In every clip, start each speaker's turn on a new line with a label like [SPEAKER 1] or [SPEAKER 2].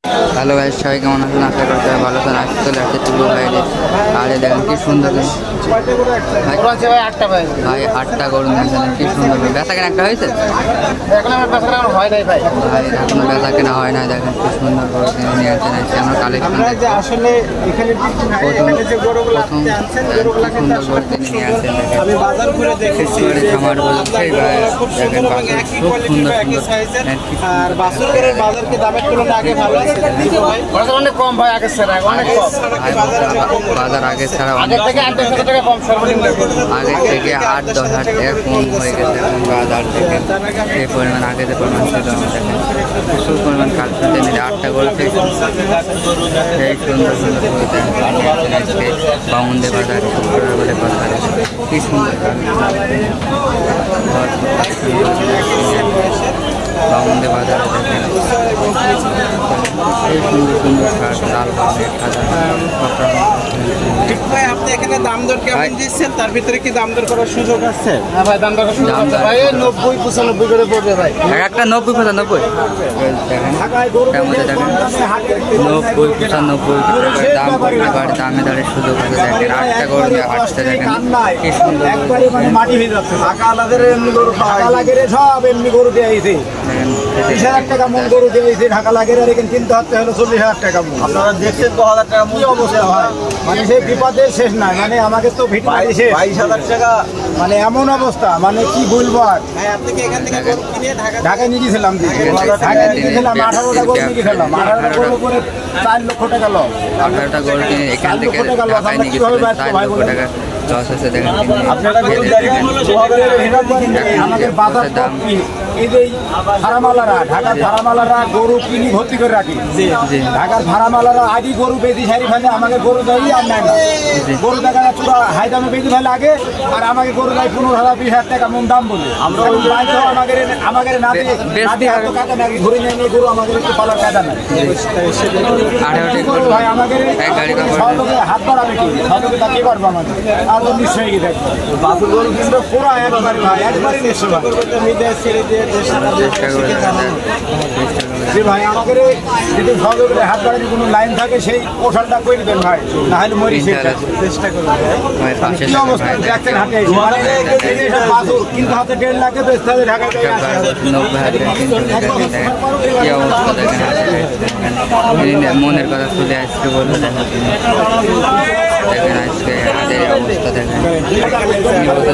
[SPEAKER 1] Hello guys, সবাই কেমন আছেন? আশা করি সবাই ভালো আছেন। আজকে চলে আসছে টুকু ভাইরে। আরে দেখেন কি সুন্দর ভাই, 8টা গরু নিয়েছেন, কি সুন্দর। বেচা কেনা একটা হয়েছে? এখনো বেচা কেনা হয় না। দেখেন কি সুন্দর গরু নিয়ে আসছেন। আমরা কালেকশন আসলে এখানে সুন্দর গরু নিয়ে আসছেন। আমি বাজার ঘুরে দেখেছি খামার বলছে খুব সুন্দর আর বাছুরের বাজার কি দামের তুলনায় আগে ভালো আছে? অনেক কম ভাই, আগের ছাড়া অনেক কম। বাজার আগের ছাড়া আগের থেকে 8-10 টাকা কম, সর্বনিম্ন আগের থেকে 8-10 হাজার টাকা কম হয়ে গেছে এখন বাজার থেকে। সেই পরিমাণ আগে যে পরিমাণ ছিল দেখেন প্রচুর পরিমাণ কালেকশন নিলে 8টা গরু সেই সুন্দর সুন্দর করে দেন। আজকে বাউন্ডে বাজার বলে বাজারে কি সুন্দর বাউন্ডে বাজারে দেখেন এই সুন্দর সুন্দর শার্ট লাল বাউন্ডে ভাই। আপনি এখানে দাম দর কেমন দিচ্ছেন? তার ভিতরে কি দাম দর করার সুযোগ আছে? হ্যাঁ ভাই, দাম দর করার সুযোগ আছে ভাই। 90-95 করে পড়বে ভাই, একটা 90-95 দেখেন। মধ্যে দেখেন 90-95 দাম পড়বে। বাড়ি দামে দাঁড়িয়ে সুযোগ আছে দেখেন। 8টা গরু দিয়ে হাঁটতে দেখেন কি সুন্দর। একবারে মানে মাটি হয়ে যাচ্ছে। ঢাকা আলাদের এমনি গরু ঢাকা লাগের সব এমনি গরু দিয়ে আইছে। 30,000 টাকা মন গরু দিয়ে আইছে ঢাকা লাগের। আর এখানে কিনতে হচ্ছে হলো 40,000 টাকা মন। আপনারা দেখছেন 2000 টাকা মন অবস্থা হয়। মানে সেই বিপদের শেষ নাই। মানে আমাকে তো ভিট 22,000 টাকা মানে এমন অবস্থা, মানে কি বলবো আর। আপনি কি এখান থেকে গরু কিনে ঢাকায় নিয়ে গেছিলাম? ঢাকায় নিয়ে গেছিলাম 18টা গরু নিয়ে গেছিলাম। 18টা গরু করে 4 লক্ষ টাকা লস। 18টা গরু কিনে এখান থেকে ঢাকায় নিয়ে গেছিলাম 4 লক্ষ টাকা লস আছে দেখেন। আপনারা আমাদের বাজার দাম এই যে ভাড়ামালারা, ঢাকার ভাড়ামালারা গরু কিনি ভর্তি করে রাখি। ঢাকার ভাড়ামালারা আগে গরু বেশি সারি ফেলে আমাকে গরু দেয় আর নেয় না। গরু দেখা যায় পুরো হাই দামে বেশি ফেলে আগে, আর আমাকে গরু দেয় 15,000-20,000 টাকা মন দাম বলে। আমরা আমাদের না দিয়ে কাকা নাকি ঘুরে নিয়ে নিয়ে গরু আমাদের একটু পালার কায়দা নাই ভাই। আমাদের সহযোগে হাত বাড়াবে কি সহযোগে তা কি পারবো আমাদের আর তো নিশ্চয়ই কি দেখবো বাবু গরু কিন্তু পুরো একবারে ভাই, একবারই নিশ্চয় ছেড়ে দিয়ে ভাই। আমাদের যদি সহযোগে হাত বাড়ানোর কোনো লাইন থাকে সেই পোশাকটা করে দেবেন ভাই, না হলে মরি চেষ্টা করবেন। কি অবস্থা দেখছেন হাতে কিন্তু হাতে 1.5 লাখে বেচতে হবে ঢাকায়। মনের কথা তুলে আসতে বলবো দেখেন আজকে হাতের অবস্থা দেখেন।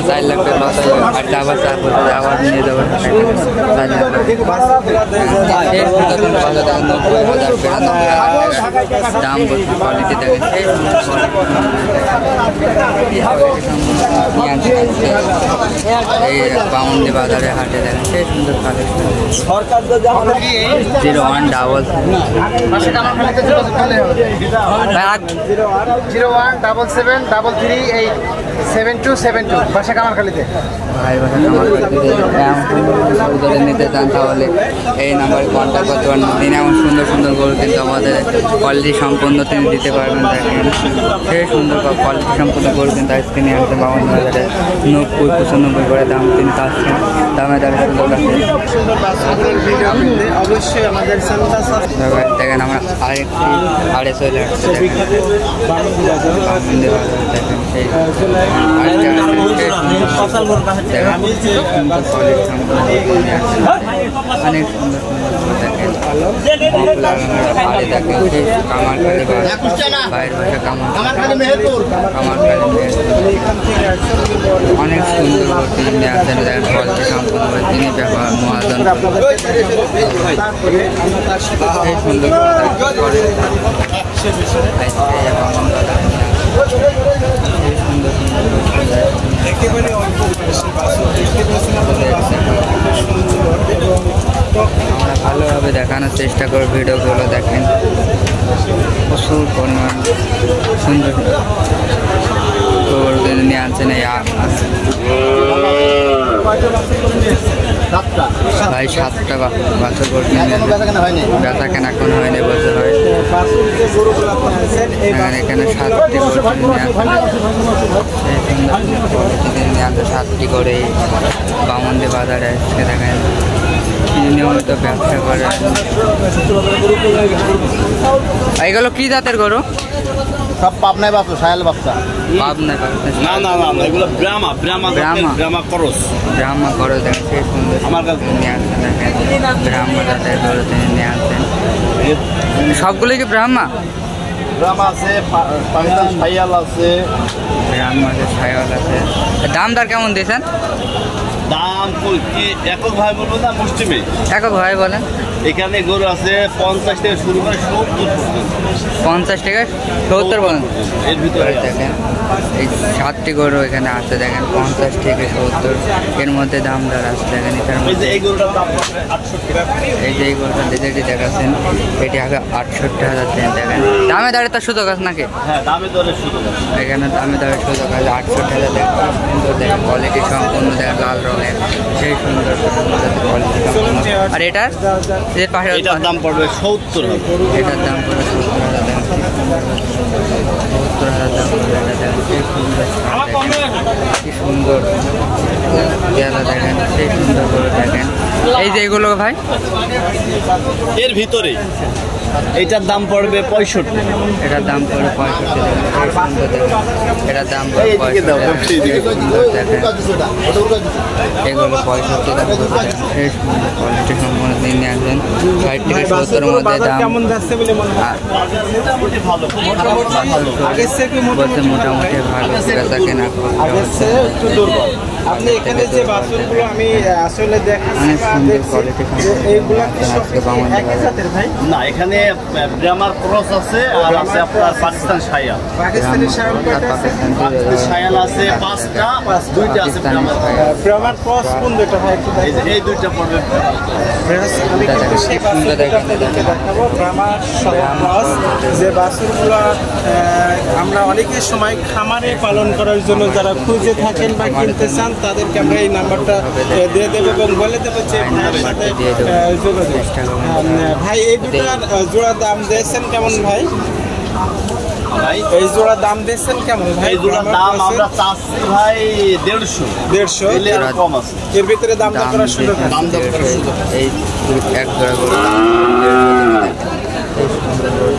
[SPEAKER 1] 4 লাখ টাকা লস হবে আর আবার আবার নিয়ে যাবো 4 লাখ দাম বলছে। কোয়ালিটি দেখেন এই বাউন্ডি বাজারে হাটে দেখেন সেই সুন্দর কালেকশন। 0177337272 বাসা কামারখালীতে ভাই। বাসা কামারখালীতে নিতে চান তাহলে এই নাম্বারে কন্ট্যাক্ট করতে পারেন। তিনি এমন সুন্দর সুন্দর গরু কিন্তু আমাদের কোয়ালিটি সম্পন্ন তিনি দিতে পারবেন। দেখেন সেই সুন্দর কোয়ালিটি সম্পন্ন গরু কিন্তু আজকে নিয়ে আসছে বাউন্ডি বাজারে 90-95 করে দাম তিনি চাচ্ছেন। দামে দাঁড়িয়ে সুন্দর আছে অবশ্যই আমাদের দেখেন। আমরা আড়ে চলে আসছি দেখেন সেই অনেক সুন্দর দেখেন কামারখালী বাইরের ভাষা কামারখালী অনেক সুন্দর তিনি আছেন দেখেন। ফলটি সম্পূর্ণ তিনি ব্যবহার মহাজন এই সুন্দর আমরা ভালোভাবে দেখানোর চেষ্টা করি। ভিডিওগুলো দেখেন প্রচুর পরিমাণ সুন্দর নিয়ে আনছেন। ভাই 7টা বাছুর গরু বেচা কেনা এখন হয়নি বলতে হয়। এখানে 7টি গরু নিয়ে 7টি করে বামন্ডি বাজারে এসে দেখেন কি
[SPEAKER 2] নিয়মিত ব্যবসা করে। এগুলো কি জাতের গরু?
[SPEAKER 1] সব পাবনায় বাচ্চা, সায়াল বাচ্চা।
[SPEAKER 2] পাবনায় বাচ্চা?
[SPEAKER 3] না না না, এগুলো ব্রাহ্মা ব্রাহ্মা ব্রাহ্মা করস।
[SPEAKER 2] ব্রাহ্মা করস দেখেন, সেই সুন্দর
[SPEAKER 3] আমার কাছে
[SPEAKER 2] নিয়ে আসছেন দেখেন। ব্রাহ্মা জাতের গরু তিনি নিয়ে আসছেন। সবগুলো কি ব্রাহ্মা?
[SPEAKER 1] ব্রাহ্মা আছে, পাকিস্তান সায়াল আছে।
[SPEAKER 2] ব্রাহ্মা আছে, সায়াল আছে। দাম দর কেমন দিয়েছেন?
[SPEAKER 3] দাম কি একক ভাই বলবো না মুষ্টিমে?
[SPEAKER 2] একক ভাই বলেন।
[SPEAKER 3] এখানে গরু আছে 50 থেকে শুরু করে 70 পর্যন্ত।
[SPEAKER 2] 50 থেকে 70 বলেন।
[SPEAKER 3] এর ভিতরে
[SPEAKER 2] দেখেন এই 7টি গরু এখানে আছে দেখেন, 50 থেকে 70 এর মধ্যে দাম দর আছে দেখেন।
[SPEAKER 3] এই গরুটার দাম 68 টাকা।
[SPEAKER 2] এই যে এই গরুটা যেটি দেখাচ্ছেন এটি আগে 68,000 দেখেন। দামে দরে তার সুযোগ আছে নাকি?
[SPEAKER 3] হ্যাঁ, দামে দরে সুযোগ আছে
[SPEAKER 2] এখানে, দামে দরে সুযোগ আছে। 68,000 দেখেন, সুন্দর দেখেন, কোয়ালিটি সম্পূর্ণ দেখেন, লাল রঙের, সেই সুন্দর কোয়ালিটি সম্পূর্ণ। আর এটার যে পাশে
[SPEAKER 3] এটার দাম পড়বে 70,000।
[SPEAKER 2] এটার দাম পড়বে 70,000 দেখেন, 70,000 দাম পড়বে এটা দেখেন, সেই সুন্দর, কি সুন্দর পেয়ালা দেখেন, সেই সুন্দর করে দেখেন। এই যে এগুলো ভাই
[SPEAKER 3] এর ভিতরে এটার দাম পড়বে 65।
[SPEAKER 2] এটার দাম পড়বে 65 দেখেন, সেই সুন্দর দেখেন। এটার দাম পড়বে 65 দেখেন। এগুলো 65 দাম পড়বে দেখেন, সেই সুন্দর কোয়ালিটি সম্পূর্ণ নিয়ে আসবেন। 60 থেকে 70 মধ্যে দাম।
[SPEAKER 1] কেমন যাচ্ছে বলে মনে হয়?
[SPEAKER 3] মোটামুটি ভালো।
[SPEAKER 2] বলতে মোটামুটি ভালো বেচা কেনা করছে।
[SPEAKER 1] একটু দুর্বল। আপনি এখানে যে বাছুরগুলো আমি আসলে দেখাচ্ছি,
[SPEAKER 2] অনেক সুন্দর কোয়ালিটি
[SPEAKER 1] এইগুলা কি সব
[SPEAKER 2] আজকে বামন
[SPEAKER 1] একই জাতের ভাই?
[SPEAKER 3] না, এখানে ব্রাহ্মার ক্রস আছে আর আছে আপনার পাকিস্তান সায়াল।
[SPEAKER 1] পাকিস্তানি শায়াল কয়টা আছে?
[SPEAKER 3] পাকিস্তানি সায়াল আছে 5টা, 2টা আছে ব্রাহ্মার।
[SPEAKER 1] ব্রাহ্মার ক্রস কোন দুটো ভাই একটু
[SPEAKER 3] এই যে এই দুইটা পড়বে।
[SPEAKER 1] আমি কিন্তু সেই বাছুরটা আপনাদেরকে দেখাবো, ব্রাহ্মার ক্রস, যে বাছুরগুলো আমরা অনেকের সময় খামারে পালন করার জন্য যারা খুঁজে থাকেন বা কিনতে চান তাদেরকে আমরা এই নাম্বারটা দিয়ে দেবো এবং বলে দেবো যে ভাইয়ের সাথে যোগাযোগ। ভাই এই দুটার জোড়া দাম দিয়েছেন কেমন ভাই? এই জোড়া দাম দিয়েছেন কেমন ভাই?
[SPEAKER 3] এই জোড়ার দাম আমরা চাচ্ছি ভাই 150 এর কম আছে।
[SPEAKER 1] এর ভিতরে দাম দর করার সুযোগ আছে।
[SPEAKER 3] দাম দর করার সুযোগ আছে।
[SPEAKER 2] এই এক জোড়া গরু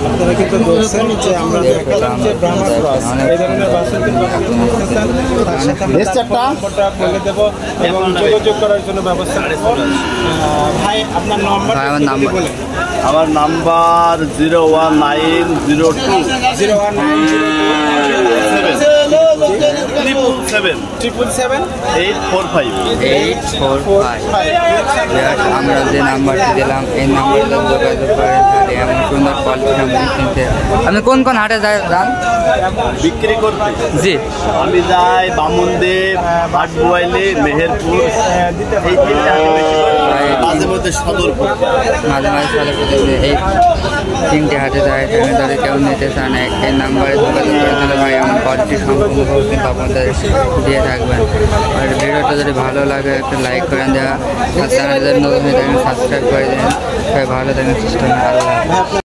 [SPEAKER 1] আপনারা কিন্তু বলছেন যে আমরা দেখালাম যে ব্রাহ্মা ক্রস, এই ধরনের বাছুর কিন্তু আপনি নিতে চান, তার সাথে আমরা নাম্বারটা বলে দেবো এবং যোগাযোগ করার জন্য ব্যবস্থা করব। ভাই আপনার নাম্বারটা যদি বলেন।
[SPEAKER 3] আমার নাম্বার 01902
[SPEAKER 1] 777
[SPEAKER 3] 845।
[SPEAKER 2] আমরা যে নাম্বারটি দিলাম এই নাম্বারে যোগাযোগ করে তাহলে এমন সুন্দর কোয়ালিটি সম্পূর্ণ কিনতে। আপনি কোন কোন হাটে যান
[SPEAKER 3] বিক্রি করতে?
[SPEAKER 2] জি,
[SPEAKER 3] আমি যাই বামুনদেব, ভাটবুয়াইলে, মেহেরপুর, এই 3টা হাটে বেশি করি। মাঝে মধ্যে সদরপুর,
[SPEAKER 2] মাঝে মাঝে সদরপুর, এই 3টে হাটে যায়। এখানে তাদের কেউ নিতে চান এই নাম্বারে যোগাযোগ করে তাহলে ভাই এমন কোয়ালিটি সম্পূর্ণ কিন্তু আপনাদের দিয়ে থাকবেন। আর ভিডিওটা যদি ভালো লাগে একটু লাইক করে দেওয়া, আর চ্যানেল নতুন হয়ে থাকেন সাবস্ক্রাইব করে দেন। সবাই ভালো থাকেন, সুস্থ থাকেন। আল্লাহ।